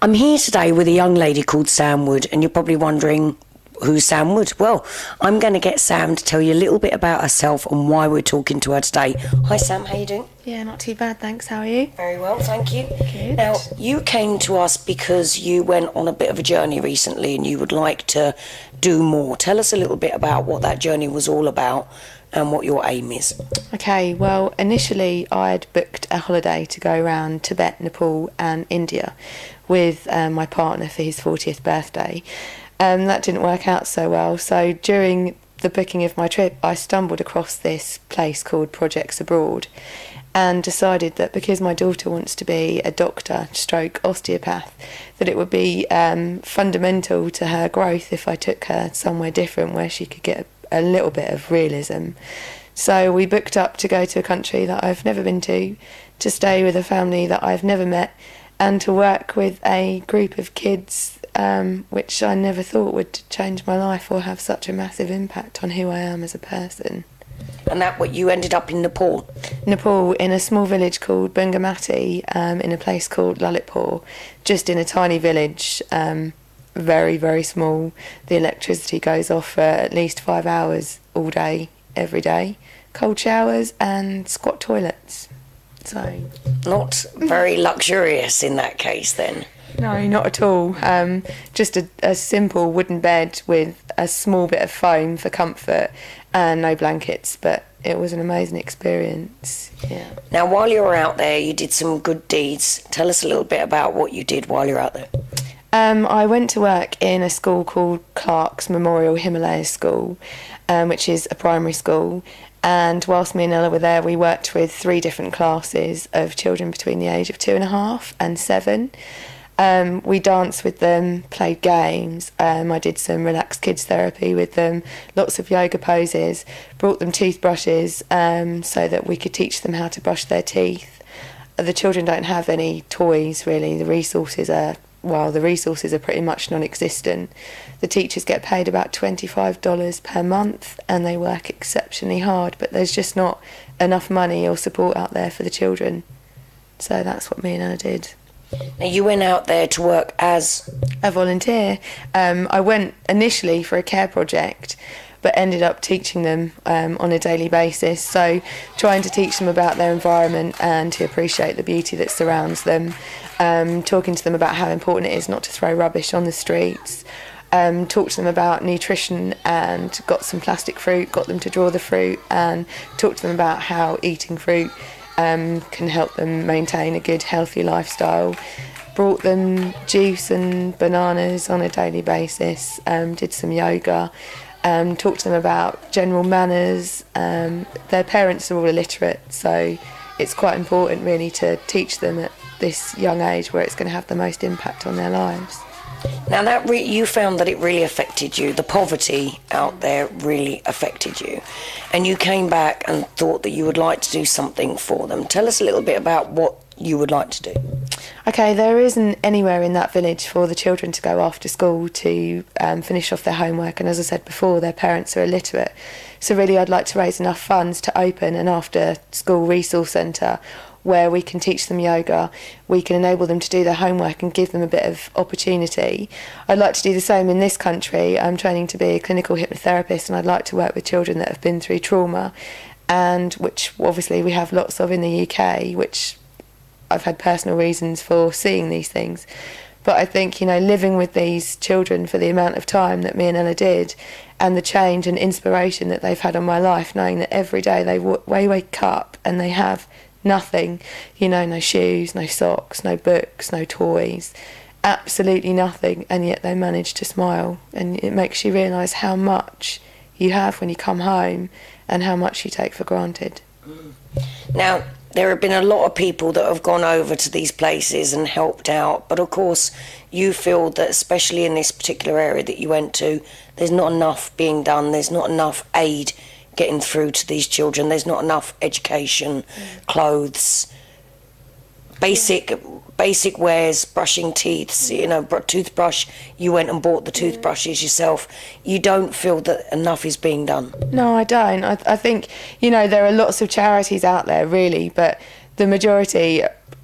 I'm here today with a young lady called Sam Wood, and you're probably wondering, who's Sam Wood? Well, I'm going to get Sam to tell you a little bit about herself and why we're talking to her today. Hi Sam, how you doing? Yeah, not too bad, thanks. How are you? Very well, thank you. Good. Now, you came to us because you went on a bit of a journey recently and you would like to do more. Tell us a little bit about what that journey was all about and what your aim is. Okay, well, initially I'd booked a holiday to go around Tibet, Nepal and India with my partner for his 40th birthday. That didn't work out so well, so during the booking of my trip I stumbled across this place called Projects Abroad and decided that because my daughter wants to be a doctor stroke osteopath, that it would be fundamental to her growth if I took her somewhere different where she could get a little bit of realism. So we booked up to go to a country that I've never been to stay with a family that I've never met, and to work with a group of kids which I never thought would change my life or have such a massive impact on who I am as a person. And that what you ended up in Nepal? Nepal, in a small village called Bungamati, in a place called Lalitpur, just in a tiny village, very, very small. The electricity goes off for at least 5 hours all day, every day. Cold showers and squat toilets. So not very luxurious in that case then. No, not at all. Just a simple wooden bed with a small bit of foam for comfort and no blankets, but it was an amazing experience. Yeah. Now, while you were out there, you did some good deeds. Tell us a little bit about what you did while you were out there. I went to work in a school called Clark's Memorial Himalayas School, which is a primary school. And whilst me and Ella were there, we worked with 3 different classes of children between the age of 2.5 and 7. We danced with them, played games. I did some relaxed kids therapy with them, lots of yoga poses, brought them toothbrushes so that we could teach them how to brush their teeth. The children don't have any toys really. The resources are pretty much non-existent. The teachers get paid about $25 per month and they work exceptionally hard, but there's just not enough money or support out there for the children. So that's what me and Ella did. Now, you went out there to work as a volunteer. I went initially for a care project, but ended up teaching them on a daily basis. So trying to teach them about their environment and to appreciate the beauty that surrounds them. Talking to them about how important it is not to throw rubbish on the streets. Talked to them about nutrition and got some plastic fruit, got them to draw the fruit, and talked to them about how eating fruit can help them maintain a good, healthy lifestyle. Brought them juice and bananas on a daily basis, did some yoga, talked to them about general manners. Their parents are all illiterate, so it's quite important really to teach them at this young age where it's going to have the most impact on their lives. Now, that you found that it really affected you. The poverty out there really affected you. And you came back and thought that you would like to do something for them. Tell us a little bit about what you would like to do. Okay, there isn't anywhere in that village for the children to go after school to finish off their homework. And as I said before, their parents are illiterate. So really I'd like to raise enough funds to open an after-school resource centre where we can teach them yoga, we can enable them to do their homework and give them a bit of opportunity. I'd like to do the same in this country. I'm training to be a clinical hypnotherapist and I'd like to work with children that have been through trauma, and which obviously we have lots of in the UK, which I've had personal reasons for seeing these things. But I think, living with these children for the amount of time that me and Ella did, and the change and inspiration that they've had on my life, knowing that every day they wake up and they have nothing, no shoes, no socks, no books, no toys, absolutely nothing, and yet they manage to smile. And it makes you realise how much you have when you come home and how much you take for granted. Now, there have been a lot of people that have gone over to these places and helped out, but of course you feel that especially in this particular area that you went to, there's not enough being done, there's not enough aid getting through to these children, there's not enough education, clothes, basic wares, brushing teeth, toothbrush, you went and bought the toothbrushes yourself. You don't feel that enough is being done? No, I don't. I think, there are lots of charities out there really, but the majority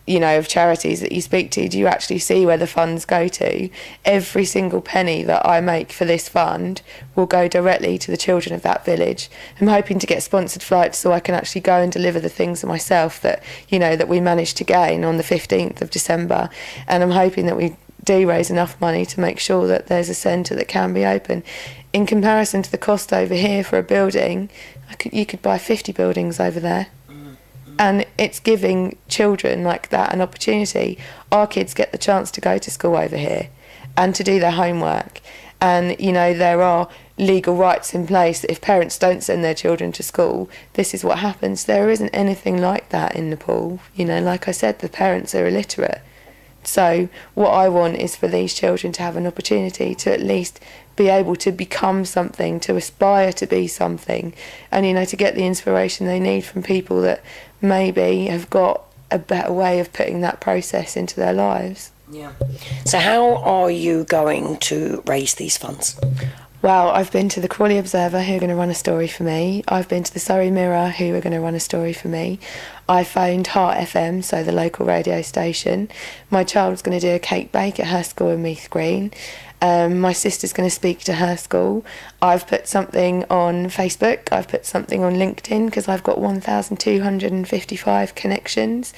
of charities that you speak to, do you actually see where the funds go to? Every single penny that I make for this fund will go directly to the children of that village. I'm hoping to get sponsored flights so I can actually go and deliver the things myself that we managed to gain on the 15th of December. And I'm hoping that we do raise enough money to make sure that there's a centre that can be open. In comparison to the cost over here for a building, you could buy 50 buildings over there. And it's giving children like that an opportunity. Our kids get the chance to go to school over here and to do their homework. And, there are legal rights in place that if parents don't send their children to school, this is what happens. There isn't anything like that in Nepal. Like I said, the parents are illiterate. So what I want is for these children to have an opportunity to at least be able to become something, to aspire to be something, and to get the inspiration they need from people that maybe have got a better way of putting that process into their lives. Yeah. So how are you going to raise these funds? Well, I've been to the Crawley Observer, who are going to run a story for me. I've been to the Surrey Mirror, who are going to run a story for me. I phoned Heart FM, so the local radio station. My child's going to do a cake bake at her school in Meath Green. My sister's going to speak to her school. I've put something on Facebook. I've put something on LinkedIn because I've got 1,255 connections.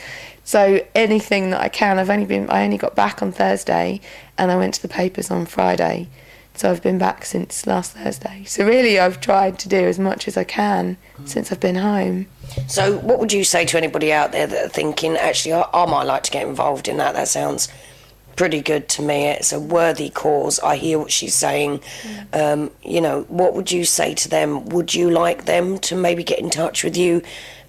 So anything that I can. I only got back on Thursday and I went to the papers on Friday. So I've been back since last Thursday. So really I've tried to do as much as I can since I've been home. So what would you say to anybody out there that are thinking, actually, I might like to get involved in that? That sounds pretty good to me. It's a worthy cause. I hear what she's saying. What would you say to them? Would you like them to maybe get in touch with you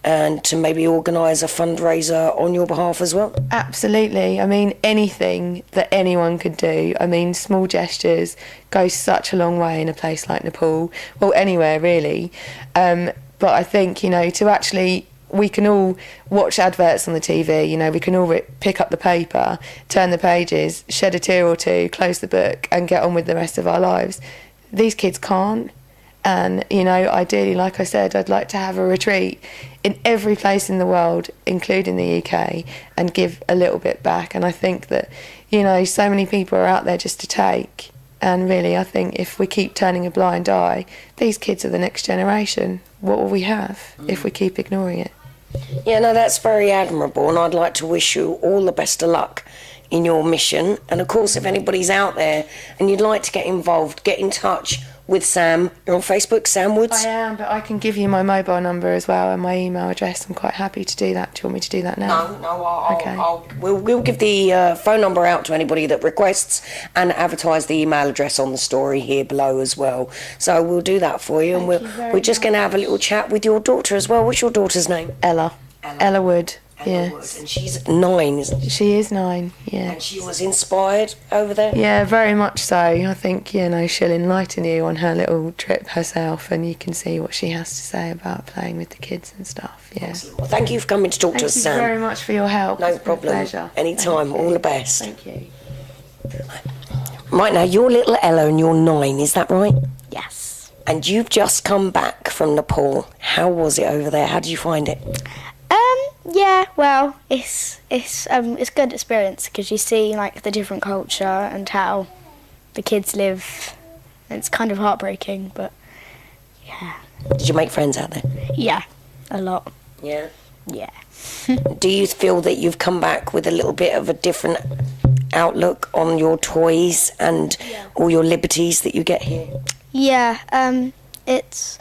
and to maybe organise a fundraiser on your behalf as well? Absolutely. Anything that anyone could do. Small gestures go such a long way in a place like Nepal. Well, anywhere really. But I think, to actually... We can all watch adverts on the TV, we can all pick up the paper, turn the pages, shed a tear or two, close the book and get on with the rest of our lives. These kids can't. And, ideally, like I said, I'd like to have a retreat in every place in the world, including the UK, and give a little bit back. And I think that, so many people are out there just to take. And really, I think if we keep turning a blind eye, these kids are the next generation. What will we have if we keep ignoring it? Yeah, no, that's very admirable, and I'd like to wish you all the best of luck in your mission. And of course, if anybody's out there and you'd like to get involved, get in touch with Sam. You're on Facebook, Sam Woods? I am, but I can give you my mobile number as well and my email address. I'm quite happy to do that. Do you want me to do that now? No, we'll give the phone number out to anybody that requests and advertise the email address on the story here below as well. So we'll do that for you. And we're just going to have a little chat with your daughter as well. What's your daughter's name? Ella Wood. Yes. And she's 9, isn't she? She is 9, yeah. And she was inspired over there? Yeah, very much so. I think, she'll enlighten you on her little trip herself and you can see what she has to say about playing with the kids and stuff, yeah. Excellent. Well, thank you for coming to talk to us, Sam. Thank you very much for your help. No problem. Pleasure. Anytime. All the best. Thank you. Right, now, you're little Ella and you're 9, is that right? Yes. And you've just come back from Nepal. How was it over there? How did you find it? Yeah, well, it's a good experience because you see the different culture and how the kids live. It's kind of heartbreaking, but yeah. Did you make friends out there? Yeah, a lot. Yeah. Yeah. Do you feel that you've come back with a little bit of a different outlook on your toys and all your liberties that you get here? Yeah, it's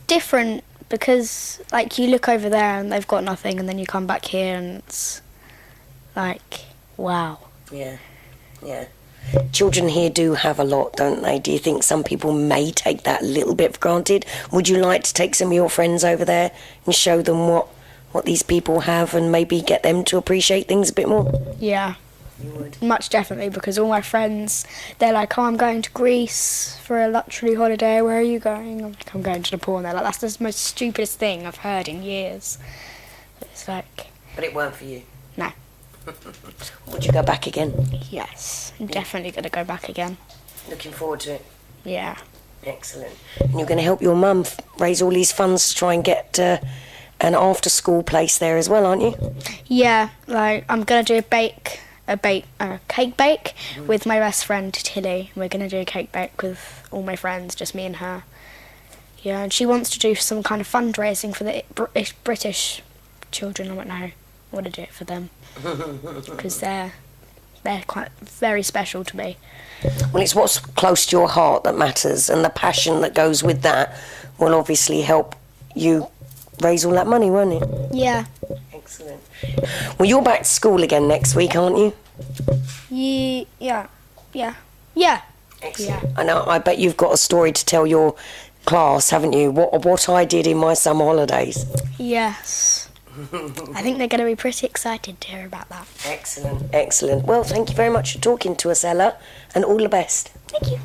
different because you look over there and they've got nothing, and then you come back here and it's wow. Yeah. Children here do have a lot, don't they? Do you think some people may take that a little bit for granted? Would you like to take some of your friends over there and show them what these people have and maybe get them to appreciate things a bit more? Yeah. You would? Much definitely, because all my friends, they're like, oh, I'm going to Greece for a luxury holiday. Where are you going? I'm going to Nepal. And they're like, that's the most stupidest thing I've heard in years. It's like... But it weren't for you? No. Would you go back again? Yes, I'm definitely going to go back again. Looking forward to it? Yeah. Excellent. And you're going to help your mum raise all these funds to try and get an after-school place there as well, aren't you? Yeah, like I'm gonna do a cake bake with my best friend Tilly. We're gonna do a cake bake with all my friends, just me and her. Yeah, and she wants to do some kind of fundraising for the British children. I don't know. I want to do it for them because they're quite very special to me. Well, it's what's close to your heart that matters, and the passion that goes with that will obviously help you raise all that money, won't it? Yeah. Excellent. Well, you're back to school again next week, aren't you? Yeah. Excellent. I know. I bet you've got a story to tell your class, haven't you? What I did in my summer holidays. Yes. I think they're going to be pretty excited to hear about that. Excellent. Excellent. Well, thank you very much for talking to us, Ella, and all the best. Thank you.